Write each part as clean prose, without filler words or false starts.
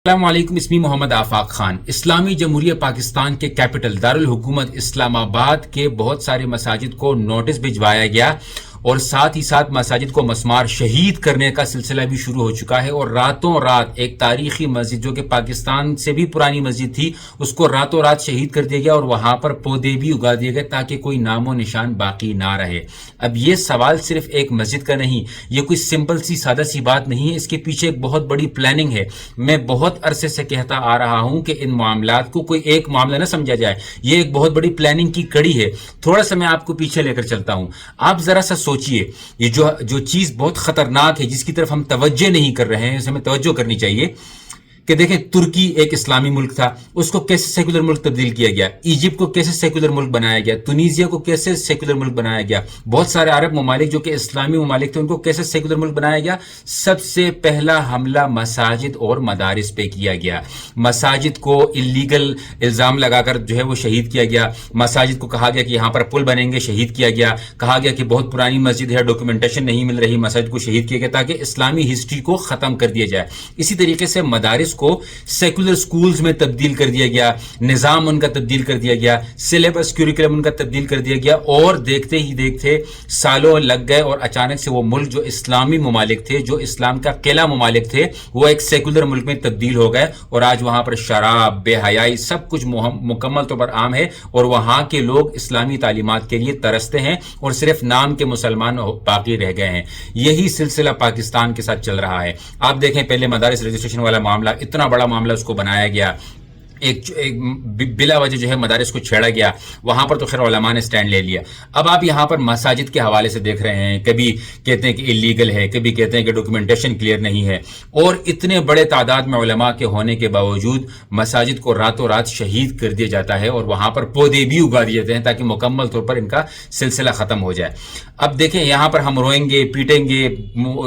السلام علیکم، اسمی محمد آفاق خان۔ اسلامی جمہوریہ پاکستان کے کیپٹل دارالحکومت اسلام آباد کے بہت سارے مساجد کو نوٹس بھجوایا گیا اور ساتھ ہی ساتھ مساجد کو مسمار شہید کرنے کا سلسلہ بھی شروع ہو چکا ہے، اور راتوں رات ایک تاریخی مسجد جو کہ پاکستان سے بھی پرانی مسجد تھی اس کو راتوں رات شہید کر دیا گیا اور وہاں پر پودے بھی اگا دیے گئے تاکہ کوئی نام و نشان باقی نہ رہے۔ اب یہ سوال صرف ایک مسجد کا نہیں، یہ کوئی سمپل سی سادہ سی بات نہیں ہے، اس کے پیچھے ایک بہت بڑی پلاننگ ہے۔ میں بہت عرصے سے کہتا آ رہا ہوں کہ ان معاملات کو کوئی ایک معاملہ نہ سمجھا جائے، یہ ایک بہت بڑی پلاننگ کی کڑی ہے۔ تھوڑا سا میں آپ کو پیچھے لے کر چلتا ہوں، آپ ذرا سا سوچئے، یہ جو چیز بہت خطرناک ہے جس کی طرف ہم توجہ نہیں کر رہے ہیں، اسے ہمیں توجہ کرنی چاہیے کہ دیکھیں ترکی ایک اسلامی ملک تھا، اس کو کیسے سیکولر ملک تبدیل کیا گیا، ایجپٹ کو کیسے سیکولر ملک بنایا گیا، تونیزیا کو کیسے سیکولر ملک بنایا گیا، بہت سارے عرب ممالک جو کہ اسلامی ممالک تھے ان کو کیسے سیکولر ملک بنایا گیا۔ سب سے پہلا حملہ مساجد اور مدارس پہ کیا گیا، مساجد کو اللیگل الزام لگا کر جو ہے وہ شہید کیا گیا، مساجد کو کہا گیا کہ یہاں پر پل بنیں گے، شہید کیا گیا، کہا گیا کہ بہت پرانی مسجد ہے، ڈاکیومنٹیشن نہیں مل رہی، مساجد کو شہید کیا گیا تاکہ اسلامی ہسٹری کو ختم کر دیا جائے۔ اسی طریقے سے مدارس کو سیکولر سکولز میں تبدیل کر دیا گیا، نظام ان کا تبدیل کر دیا گیا، سلیبس کیوریکولم ان کا تبدیل کر دیا گیا، اور دیکھتے ہی دیکھتے سالوں لگ گئے اور اچانک سے وہ ملک جو اسلامی ممالک تھے، جو اسلام کا قلعہ ممالک تھے، وہ ایک سیکولر ملک میں تبدیل ہو گئے، اور آج وہاں پر شراب، بے حیائی، سب کچھ مکمل طور پر عام ہے، اور وہاں کے لوگ اسلامی تعلیمات کے لیے ترستے ہیں اور صرف نام کے مسلمان باقی رہ گئے ہیں۔ یہی سلسلہ پاکستان کے ساتھ چل رہا ہے۔ آپ دیکھیں پہلے مدارس رجسٹریشن والا معاملہ، اتنا بڑا معاملہ اس کو بنایا گیا، ایک بلا وجہ جو ہے مدارس کو چھیڑا گیا، وہاں پر تو خیر علماء نے سٹینڈ لے لیا۔ اب آپ یہاں پر مساجد کے حوالے سے دیکھ رہے ہیں، کبھی کہتے ہیں کہ اللیگل ہے، کبھی کہتے ہیں کہ ڈاکیومنٹیشن کلیئر نہیں ہے، اور اتنے بڑے تعداد میں علماء کے ہونے کے باوجود مساجد کو راتوں رات شہید کر دیا جاتا ہے اور وہاں پر پودے بھی اگا دیے جاتے ہیں تاکہ مکمل طور پر ان کا سلسلہ ختم ہو جائے۔ اب دیکھیں یہاں پر ہم روئیں گے، پیٹیں گے،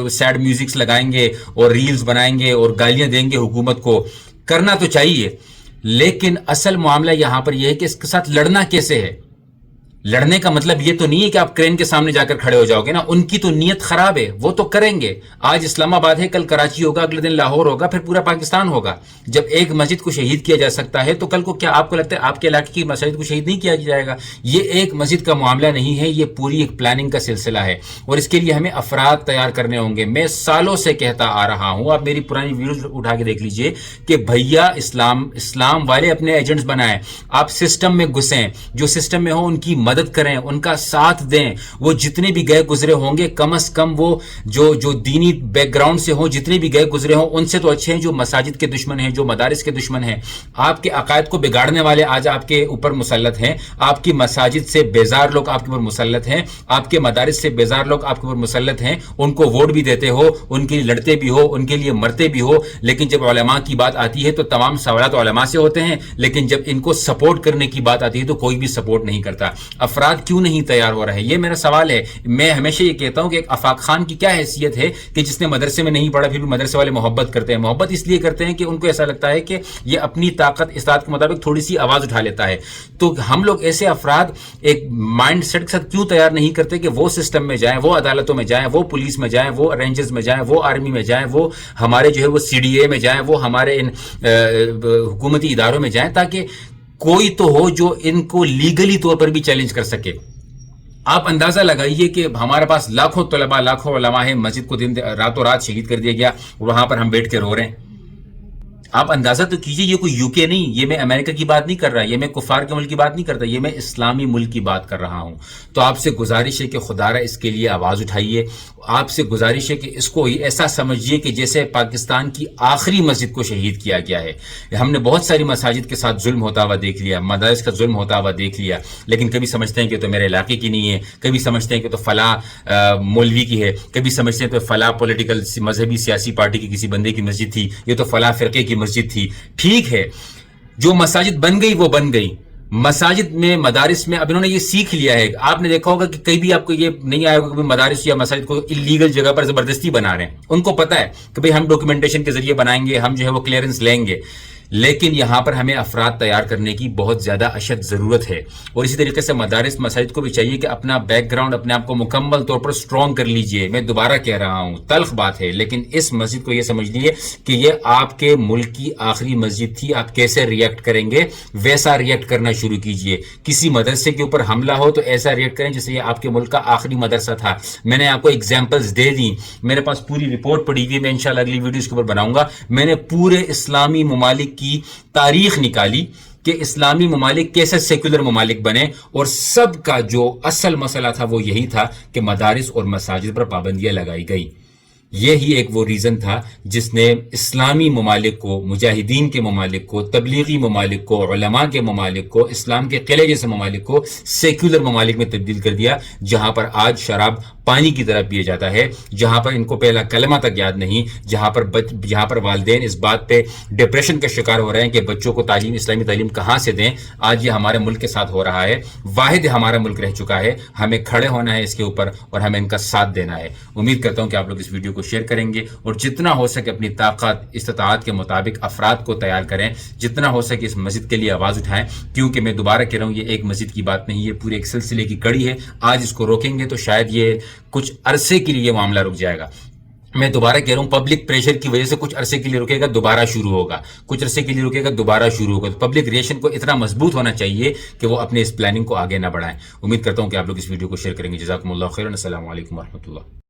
سیڈ میوزکس لگائیں گے اور ریلز بنائیں گے اور گالیاں دیں گے حکومت کو، کرنا تو چاہیے، لیکن اصل معاملہ یہاں پر یہ ہے کہ اس کے ساتھ لڑنا کیسے ہے۔ لڑنے کا مطلب یہ تو نہیں ہے کہ آپ کرین کے سامنے جا کر کھڑے ہو جاؤ گے نا، ان کی تو نیت خراب ہے، وہ تو کریں گے۔ آج اسلام آباد ہے، کل کراچی ہوگا، اگلے دن لاہور ہوگا، پھر پورا پاکستان ہوگا۔ جب ایک مسجد کو شہید کیا جا سکتا ہے تو کل کو کیا آپ کو لگتا ہے آپ کے علاقے کی مسجد کو شہید نہیں کیا جائے گا؟ یہ ایک مسجد کا معاملہ نہیں ہے، یہ پوری ایک پلاننگ کا سلسلہ ہے، اور اس کے لیے ہمیں افراد تیار کرنے ہوں گے۔ میں سالوں سے کہتا آ رہا ہوں، آپ میری پرانی ویڈیوز اٹھا کے دیکھ لیجئے کہ بھیا اسلام والے اپنے ایجنٹس بنائیں، آپ سسٹم میں گھسیں، جو سسٹم میں ہوں ان کی مدد کریں، ان کا ساتھ دیں۔ وہ جتنے بھی گئے گزرے ہوں گے، کم از کم وہ جو دینی بیک گراؤنڈ سے ہوں، جتنے بھی گئے گزرے ہوں، ان سے تو اچھے ہیں جو مساجد کے دشمن ہیں، جو مدارس کے دشمن ہیں۔ آپ کے عقائد کو بگاڑنے والے آج آپ کے اوپر مسلط ہیں، آپ کی مساجد سے بیزار لوگ آپ کے اوپر مسلط ہیں، آپ کے مدارس سے بیزار لوگ آپ کے اوپر مسلط ہیں، ان کو ووٹ بھی دیتے ہو، ان کے لیے لڑتے بھی ہو، ان کے لیے مرتے بھی ہو، لیکن جب علماء کی بات آتی ہے تو تمام سوالات علماء سے ہوتے ہیں، لیکن جب ان کو سپورٹ کرنے کی بات آتی ہے تو کوئی بھی سپورٹ نہیں کرتا۔ افراد کیوں نہیں تیار ہو رہے؟ یہ میرا سوال ہے۔ میں ہمیشہ یہ کہتا ہوں کہ ایک آفاق خان کی کیا حیثیت ہے کہ جس نے مدرسے میں نہیں پڑھا پھر بھی مدرسے والے محبت کرتے ہیں۔ محبت اس لیے کرتے ہیں کہ ان کو ایسا لگتا ہے کہ یہ اپنی طاقت استطاعت کے مطابق تھوڑی سی آواز اٹھا لیتا ہے۔ تو ہم لوگ ایسے افراد ایک مائنڈ سیٹ کے ساتھ کیوں تیار نہیں کرتے کہ وہ سسٹم میں جائیں، وہ عدالتوں میں جائیں، وہ پولیس میں جائیں، وہ رینجرز میں جائیں، وہ آرمی میں جائیں، وہ ہمارے جو ہے وہ سی ڈی اے میں جائیں، وہ ہمارے ان حکومتی اداروں میں جائیں، تاکہ کوئی تو ہو جو ان کو لیگلی طور پر بھی چیلنج کر سکے۔ آپ اندازہ لگائیے کہ ہمارے پاس لاکھوں طلباء، لاکھوں علماء ہیں، مسجد کو راتوں رات شہید کر دیا گیا، وہاں پر ہم بیٹھ کے رو رہے ہیں۔ آپ اندازہ تو کیجئے، یہ کوئی یو کے نہیں، یہ میں امریکہ کی بات نہیں کر رہا، یہ میں کفار کے ملک کی بات نہیں کرتا، یہ میں اسلامی ملک کی بات کر رہا ہوں۔ تو آپ سے گزارش ہے کہ خدا را اس کے لیے آواز اٹھائیے، آپ سے گزارش ہے کہ اس کو ایسا سمجھیے کہ جیسے پاکستان کی آخری مسجد کو شہید کیا گیا ہے۔ ہم نے بہت ساری مساجد کے ساتھ ظلم ہوتا ہوا دیکھ لیا، مدارس کا ظلم ہوتا ہوا دیکھ لیا، لیکن کبھی سمجھتے ہیں کہ تو میرے علاقے کی نہیں ہے، کبھی سمجھتے ہیں کہ تو فلاں مولوی کی ہے، کبھی سمجھتے ہیں تو فلاں پولیٹیکل مذہبی سیاسی پارٹی کی کسی بندے کی مسجد تھی، یہ تو فلاں فرقے کی مسجد تھی۔ ٹھیک ہے، جو مساجد بن گئی وہ بن گئی۔ مساجد میں، مدارس میں اب انہوں نے یہ سیکھ لیا ہے۔ آپ نے دیکھا ہوگا کہ کئی بھی آپ کو یہ نہیں آیا ہوگا کہ مدارس یا مساجد کو اللیگل جگہ پر زبردستی بنا رہے ہیں۔ ان کو پتا ہے کہ بھئی ہم ڈاکیومنٹیشن کے ذریعے بنائیں گے، ہم جو ہے وہ کلیئرنس لیں گے، لیکن یہاں پر ہمیں افراد تیار کرنے کی بہت زیادہ اشد ضرورت ہے، اور اسی طریقے سے مدارس مساجد کو بھی چاہیے کہ اپنا بیک گراؤنڈ اپنے آپ کو مکمل طور پر سٹرونگ کر لیجئے۔ میں دوبارہ کہہ رہا ہوں، تلخ بات ہے، لیکن اس مسجد کو یہ سمجھ لیجیے کہ یہ آپ کے ملک کی آخری مسجد تھی، آپ کیسے ریئیکٹ کریں گے ویسا ریئیکٹ کرنا شروع کیجئے۔ کسی مدرسے کے اوپر حملہ ہو تو ایسا ریئیکٹ کریں جیسے یہ آپ کے ملک کا آخری مدرسہ تھا۔ میں نے آپ کو ایگزامپلز دے دی، میرے پاس پوری رپورٹ پڑی ہوئی، میں انشاءاللہ اگلی ویڈیوز کے اوپر بناؤں گا۔ میں نے پورے اسلامی ممالک کی تاریخ نکالی کہ اسلامی ممالک کیسے سیکولر ممالک بنے، اور سب کا جو اصل مسئلہ تھا وہ یہی تھا کہ مدارس اور مساجد پر پابندیاں لگائی گئی۔ یہی ایک وہ ریزن تھا جس نے اسلامی ممالک کو، مجاہدین کے ممالک کو، تبلیغی ممالک کو، علماء کے ممالک کو، اسلام کے قلعے جیسے ممالک کو سیکولر ممالک میں تبدیل کر دیا، جہاں پر آج شراب پانی کی طرح پیے جاتا ہے، جہاں پر ان کو پہلا کلمہ تک یاد نہیں، جہاں پر والدین اس بات پہ ڈپریشن کا شکار ہو رہے ہیں کہ بچوں کو تعلیم، اسلامی تعلیم کہاں سے دیں۔ آج یہ ہمارے ملک کے ساتھ ہو رہا ہے، واحد ہمارا ملک رہ چکا ہے، ہمیں کھڑے ہونا ہے اس کے اوپر اور ہمیں ان کا ساتھ دینا ہے۔ امید کرتا ہوں کہ آپ لوگ اس ویڈیو کو شیئر کریں گے اور جتنا ہو سکے اپنی طاقت استطاعت کے مطابق افراد کو تیار کریں، جتنا ہو سکے اس مسجد کے لیے آواز اٹھائیں، کیونکہ میں دوبارہ کہہ رہا ہوں یہ ایک مسجد کی بات نہیں، یہ پورے ایک سلسلے کی کڑی ہے۔ آج اس کو روکیں گے تو شاید یہ کچھ عرصے کے لیے یہ معاملہ رک جائے گا۔ میں دوبارہ کہہ رہا ہوں پبلک پریشر کی وجہ سے کچھ عرصے کے لیے رکے گا، دوبارہ شروع ہوگا، کچھ عرصے کے لیے رکے گا، دوبارہ شروع ہوگا۔ تو پبلک ریئیکشن کو اتنا مضبوط ہونا چاہیے کہ وہ اپنے اس پلاننگ کو آگے نہ بڑھائیں۔ امید کرتا ہوں کہ آپ لوگ اس ویڈیو کو شیئر کریں گے۔ جزاکم اللہ خیرا، السلام علیکم ورحمۃ اللہ۔